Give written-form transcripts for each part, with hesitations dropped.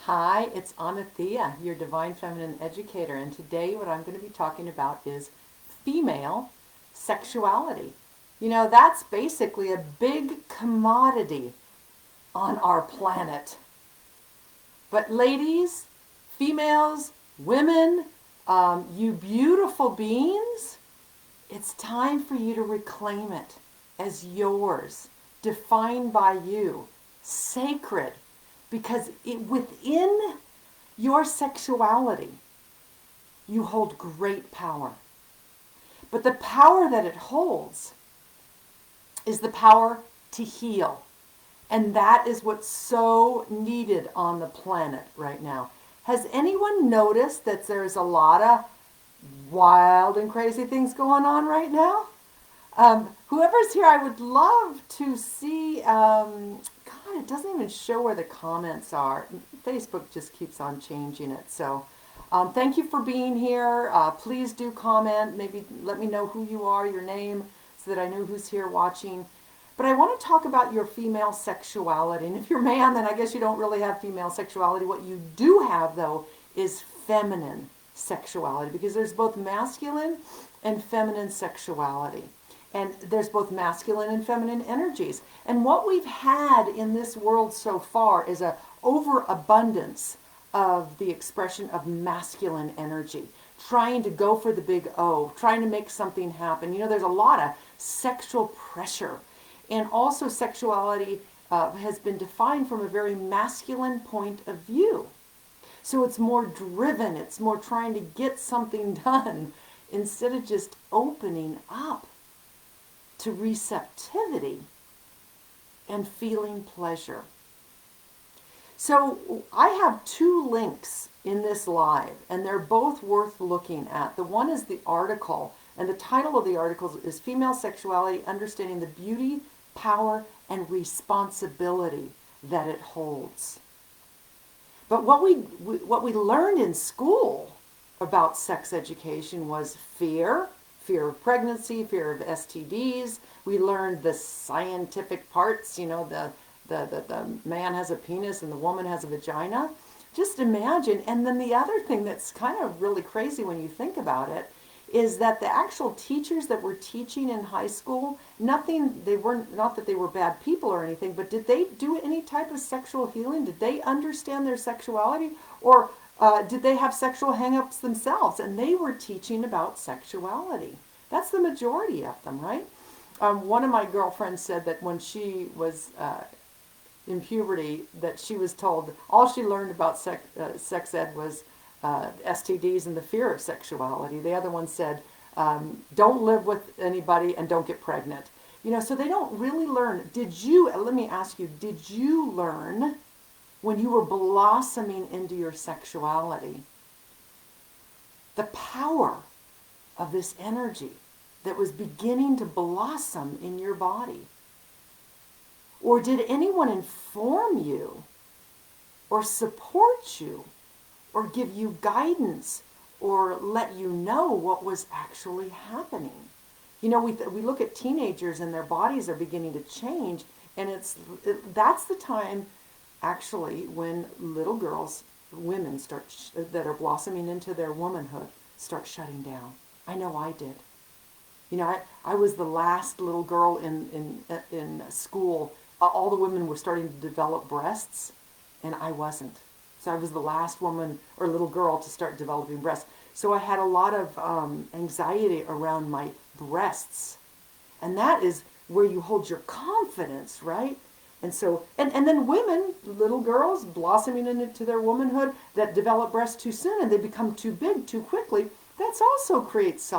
Hi, it's Anathea, your Divine Feminine Educator, and today what I'm going to be talking about is female sexuality. That's basically a big commodity on our planet. But ladies, females, women, you beautiful beings, it's time for you to reclaim it as yours, defined by you, sacred, because within your sexuality, you hold great power. But the power that it holds is the power to heal. And that is what's so needed on the planet right now. Has anyone noticed that there's a lot of wild and crazy things going on right now? Whoever's here, I would love to see. God, it doesn't even show where the comments are. Facebook just keeps on changing it. So, thank you for being here. Please do comment. Maybe let me know who you are, your name, so that I know who's here watching. But I want to talk about your female sexuality. And if you're a man, then I guess you don't really have female sexuality. What you do have, though, is feminine sexuality, because there's both masculine and feminine sexuality. And there's both masculine and feminine energies. And what we've had in this world so far is a overabundance of the expression of masculine energy, trying to go for the big O, trying to make something happen. There's a lot of sexual pressure. And also sexuality has been defined from a very masculine point of view. So it's more driven, it's more trying to get something done instead of just opening up to receptivity and feeling pleasure. So I have two links in this live, and they're both worth looking at. The one is the article, and the title of the article is Female Sexuality, Understanding the Beauty, Power, and Responsibility that it holds. But what we learned in school about sex education was fear of pregnancy, fear of STDs. We learned the scientific parts, the man has a penis and the woman has a vagina. Just imagine. And then the other thing that's kind of really crazy when you think about it is that the actual teachers that were teaching in high school, not that they were bad people or anything, but did they do any type of sexual healing? Did they understand their sexuality? Or did they have sexual hang-ups themselves? And they were teaching about sexuality. That's the majority of them, right? One of my girlfriends said that when she was in puberty, that she was told all she learned about sex ed was STDs and the fear of sexuality. The other one said, don't live with anybody and don't get pregnant. So they don't really learn. Let me ask you, did you learn when you were blossoming into your sexuality the power of this energy that was beginning to blossom in your body? Or did anyone inform you or support you or give you guidance or let you know what was actually happening? We look at teenagers and their bodies are beginning to change, and that's the time actually when little girls, women that are blossoming into their womanhood, start shutting down. I know I did. I was the last little girl in school. All the women were starting to develop breasts, and I wasn't. So I was the last woman or little girl to start developing breasts. So I had a lot of anxiety around my breasts. And that is where you hold your confidence, right? And so, and then women, little girls blossoming into their womanhood that develop breasts too soon and they become too big too quickly, that's also creates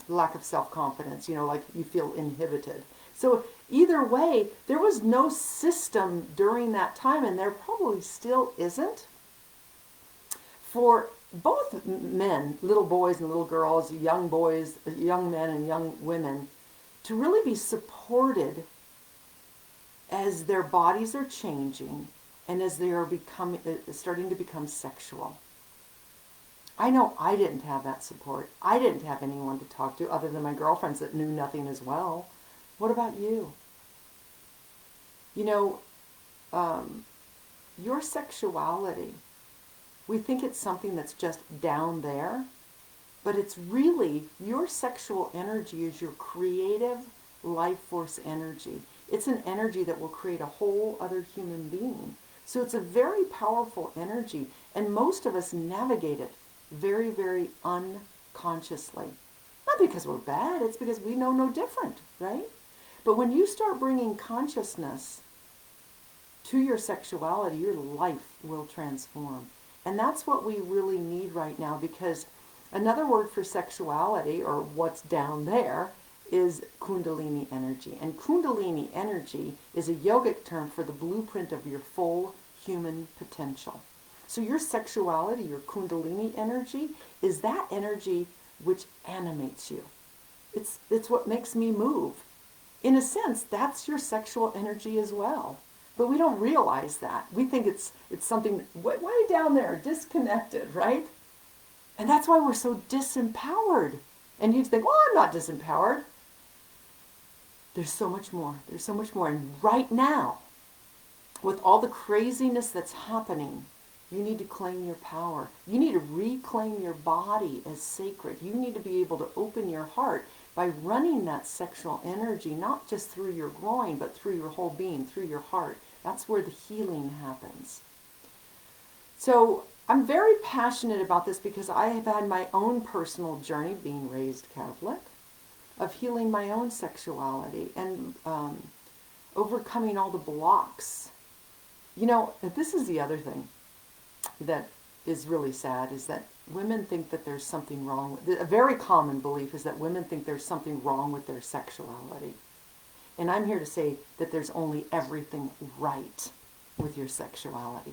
lack of self-confidence, like you feel inhibited. So either way, there was no system during that time, and there probably still isn't, for both men, little boys and little girls, young boys, young men and young women, to really be supported as their bodies are changing and as they are starting to become sexual. I know I didn't have that support. I didn't have anyone to talk to other than my girlfriends that knew nothing as well. What about you? You know, your sexuality, we think it's something that's just down there, but it's really your sexual energy is your creative life force energy. It's an energy that will create a whole other human being. So it's a very powerful energy, and most of us navigate it very, very unconsciously. Not because we're bad, it's because we know no different, right? But when you start bringing consciousness to your sexuality, your life will transform. And that's what we really need right now, because another word for sexuality, or what's down there, is Kundalini energy. And Kundalini energy is a yogic term for the blueprint of your full human potential. So your sexuality, your Kundalini energy, is that energy which animates you. It's what makes me move. In a sense, that's your sexual energy as well. But we don't realize that. We think it's something way down there, disconnected, right? And that's why we're so disempowered. And you'd think, well, I'm not disempowered. There's so much more. There's so much more. And right now, with all the craziness that's happening, you need to claim your power. You need to reclaim your body as sacred. You need to be able to open your heart by running that sexual energy, not just through your groin, but through your whole being, through your heart. That's where the healing happens. So I'm very passionate about this because I have had my own personal journey, being raised Catholic, of healing my own sexuality and overcoming all the blocks. You know, this is the other thing that is really sad, is that women think that there's something wrong. A very common belief is that women think there's something wrong with their sexuality. And I'm here to say that there's only everything right with your sexuality.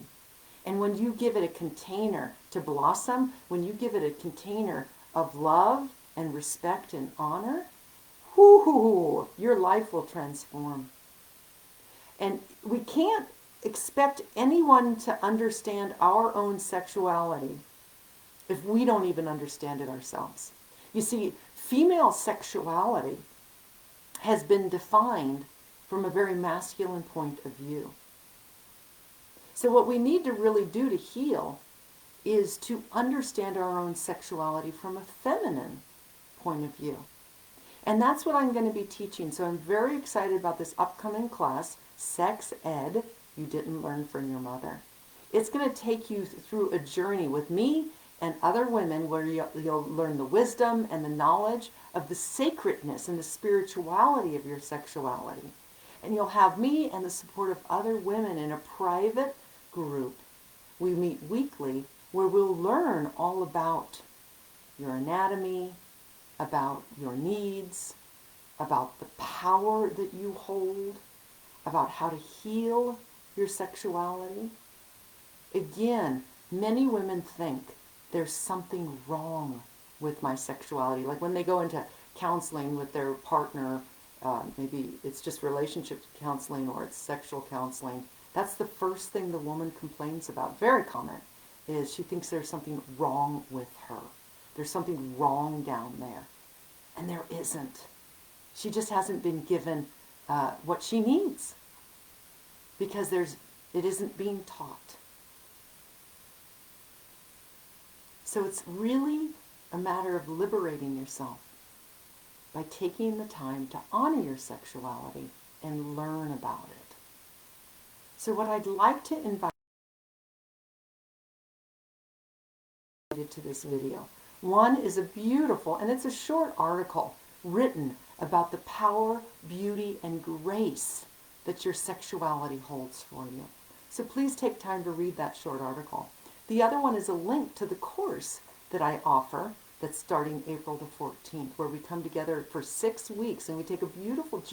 And when you give it a container to blossom, when you give it a container of love and respect and honor, your life will transform. And we can't expect anyone to understand our own sexuality if we don't even understand it ourselves. You see, female sexuality has been defined from a very masculine point of view. So what we need to really do to heal is to understand our own sexuality from a feminine point of view. And that's what I'm going to be teaching. So I'm very excited about this upcoming class, Sex Ed You Didn't Learn from Your Mother. It's going to take you through a journey with me and other women where you'll learn the wisdom and the knowledge of the sacredness and the spirituality of your sexuality. And you'll have me and the support of other women in a private group. We meet weekly where we'll learn all about your anatomy, about your needs, about the power that you hold, about how to heal your sexuality. Again, many women think there's something wrong with my sexuality. Like when they go into counseling with their partner, maybe it's just relationship counseling or it's sexual counseling, that's the first thing the woman complains about, very common, is she thinks there's something wrong with her. There's something wrong down there. And there isn't. She just hasn't been given what she needs because it isn't being taught. So it's really a matter of liberating yourself by taking the time to honor your sexuality and learn about it. So what I'd like to invite you to this video. One is a beautiful, and it's a short article written about the power, beauty, and grace that your sexuality holds for you. So please take time to read that short article. The other one is a link to the course that I offer that's starting April the 14th, where we come together for 6 weeks and we take a beautiful journey